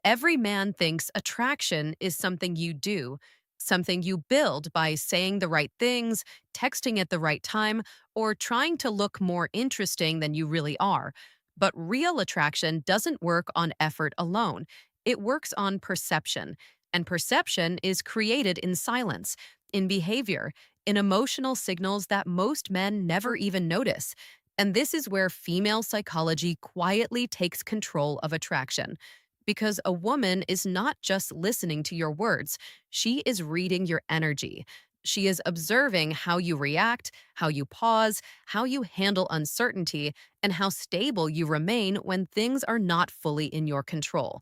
Every man thinks attraction is something you do, something you build by saying the right things, texting at the right time, or trying to look more interesting than you really are. But real attraction doesn't work on effort alone, it works on perception. And perception is created in silence, in behavior, in emotional signals that most men never even notice. And this is where female psychology quietly takes control of attraction. Because a woman is not just listening to your words, she is reading your energy. She is observing how you react, how you pause, how you handle uncertainty, and how stable you remain when things are not fully in your control.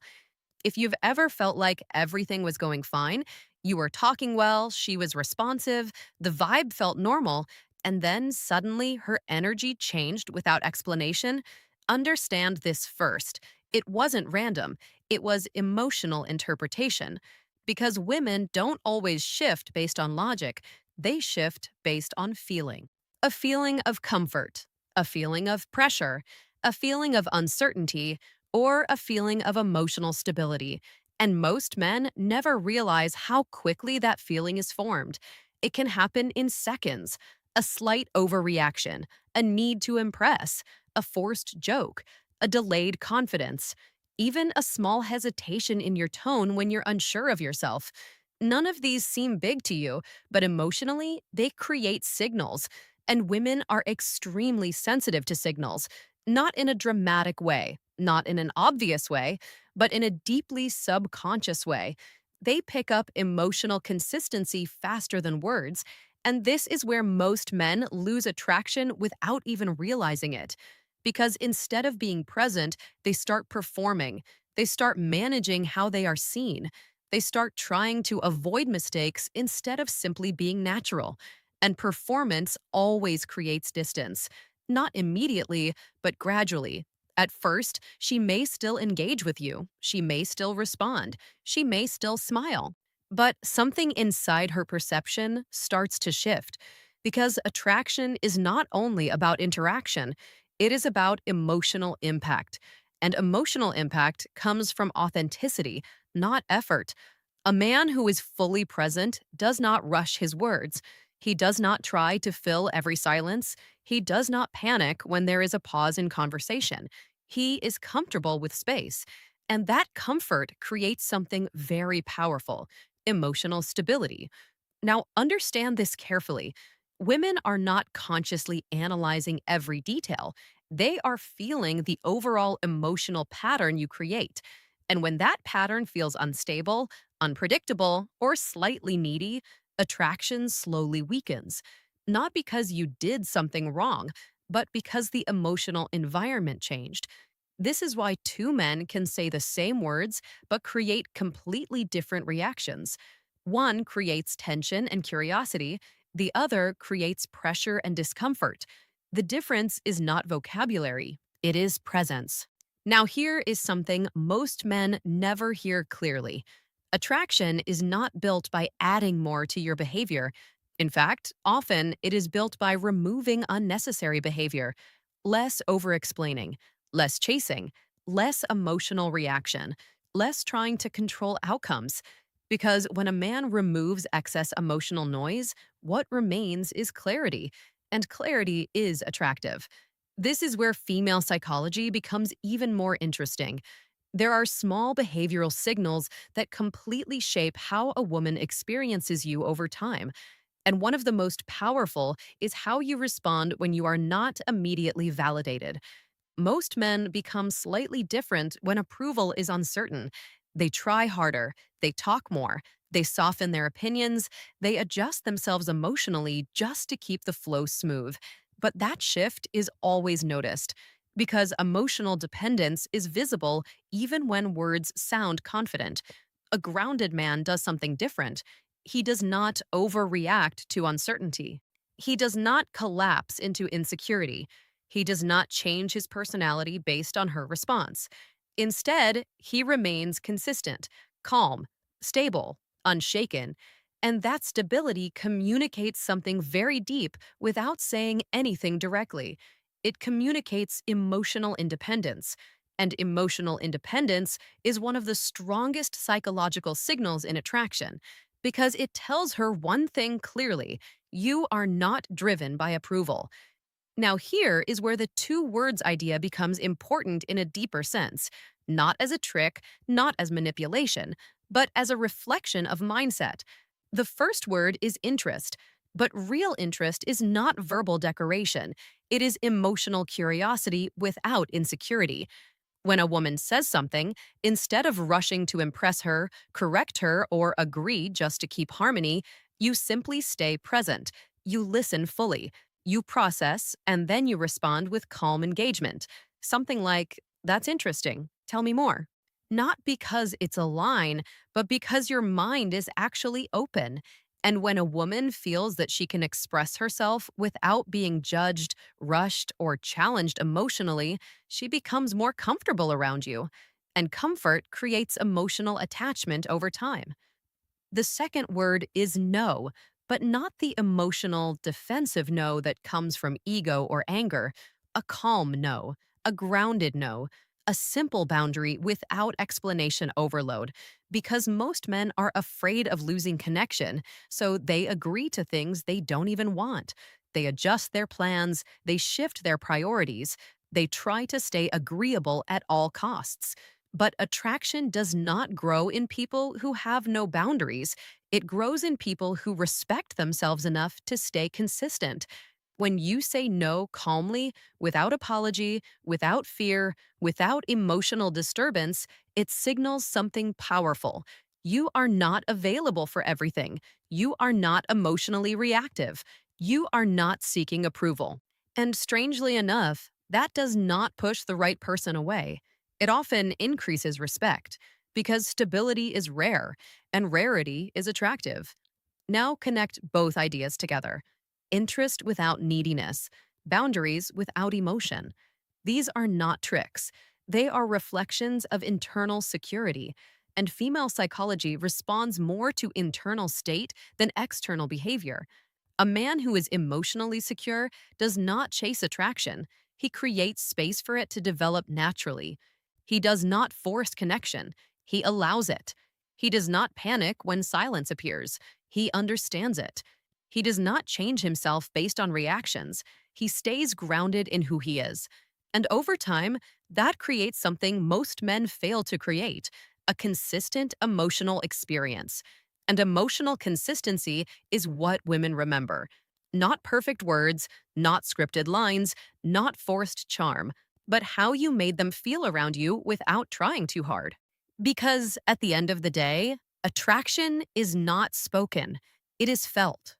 If you've ever felt like everything was going fine, you were talking well, she was responsive, the vibe felt normal, and then suddenly her energy changed without explanation, understand this first. It wasn't random, it was emotional interpretation. Because women don't always shift based on logic, they shift based on feeling. A feeling of comfort, a feeling of pressure, a feeling of uncertainty, or a feeling of emotional stability. And most men never realize how quickly that feeling is formed. It can happen in seconds. A slight overreaction, a need to impress, a forced joke, a delayed confidence, even a small hesitation in your tone when you're unsure of yourself. None of these seem big to you, but emotionally, they create signals. And women are extremely sensitive to signals, not in a dramatic way, not in an obvious way, but in a deeply subconscious way. They pick up emotional consistency faster than words, and this is where most men lose attraction without even realizing it. Because instead of being present, they start performing. They start managing how they are seen. They start trying to avoid mistakes instead of simply being natural. And performance always creates distance, not immediately, but gradually. At first, she may still engage with you, she may still respond, she may still smile. But something inside her perception starts to shift because attraction is not only about interaction, it is about emotional impact. And emotional impact comes from authenticity, not effort. A man who is fully present does not rush his words. He does not try to fill every silence. He does not panic when there is a pause in conversation. He is comfortable with space. And that comfort creates something very powerful: emotional stability. Now, understand this carefully. Women are not consciously analyzing every detail, they are feeling the overall emotional pattern you create. And when that pattern feels unstable, unpredictable, or slightly needy, attraction slowly weakens. Not because you did something wrong, but because the emotional environment changed. This is why two men can say the same words but create completely different reactions. One creates tension and curiosity, the other creates pressure and discomfort. The difference is not vocabulary, it is presence. Now, here is something most men never hear clearly. Attraction is not built by adding more to your behavior. In fact, often it is built by removing unnecessary behavior, less over explaining, less chasing, less emotional reaction, less trying to control outcomes. Because when a man removes excess emotional noise, what remains is clarity, and clarity is attractive. This is where female psychology becomes even more interesting. There are small behavioral signals that completely shape how a woman experiences you over time. And one of the most powerful is how you respond when you are not immediately validated. Most men become slightly different when approval is uncertain. They try harder, they talk more, they soften their opinions, they adjust themselves emotionally just to keep the flow smooth. But that shift is always noticed because emotional dependence is visible even when words sound confident. A grounded man does something different. He does not overreact to uncertainty. He does not collapse into insecurity. He does not change his personality based on her response. Instead, he remains consistent, calm, stable, unshaken, and that stability communicates something very deep without saying anything directly. It communicates emotional independence. And emotional independence is one of the strongest psychological signals in attraction because it tells her one thing clearly: you are not driven by approval. Now, here is where the two words idea becomes important in a deeper sense, not as a trick, not as manipulation, but as a reflection of mindset. The first word is interest, but real interest is not verbal decoration. It is emotional curiosity without insecurity. When a woman says something, instead of rushing to impress her, correct her, or agree just to keep harmony, you simply stay present. You listen fully. You process, and then you respond with calm engagement. Something like, "That's interesting. Tell me more." Not because it's a line, but because your mind is actually open. And when a woman feels that she can express herself without being judged, rushed, or challenged emotionally, she becomes more comfortable around you. And comfort creates emotional attachment over time. The second word is no, but not the emotional, defensive no that comes from ego or anger. A calm no, a grounded no, a simple boundary without explanation overload. Because most men are afraid of losing connection, so they agree to things they don't even want. They adjust their plans, they shift their priorities, they try to stay agreeable at all costs. But attraction does not grow in people who have no boundaries. It grows in people who respect themselves enough to stay consistent. When you say no calmly, without apology, without fear, without emotional disturbance, it signals something powerful. You are not available for everything. You are not emotionally reactive. You are not seeking approval. And strangely enough, that does not push the right person away. It often increases respect because stability is rare and rarity is attractive. Now connect both ideas together: interest without neediness, boundaries without emotion. These are not tricks, they are reflections of internal security. And female psychology responds more to internal state than external behavior. A man who is emotionally secure does not chase attraction. He creates space for it to develop naturally. He does not force connection. He allows it. He does not panic when silence appears. He understands it. He does not change himself based on reactions. He stays grounded in who he is. And over time, that creates something most men fail to create: a consistent emotional experience. And emotional consistency is what women remember. Not perfect words, not scripted lines, not forced charm, but how you made them feel around you without trying too hard. Because at the end of the day, attraction is not spoken, it is felt.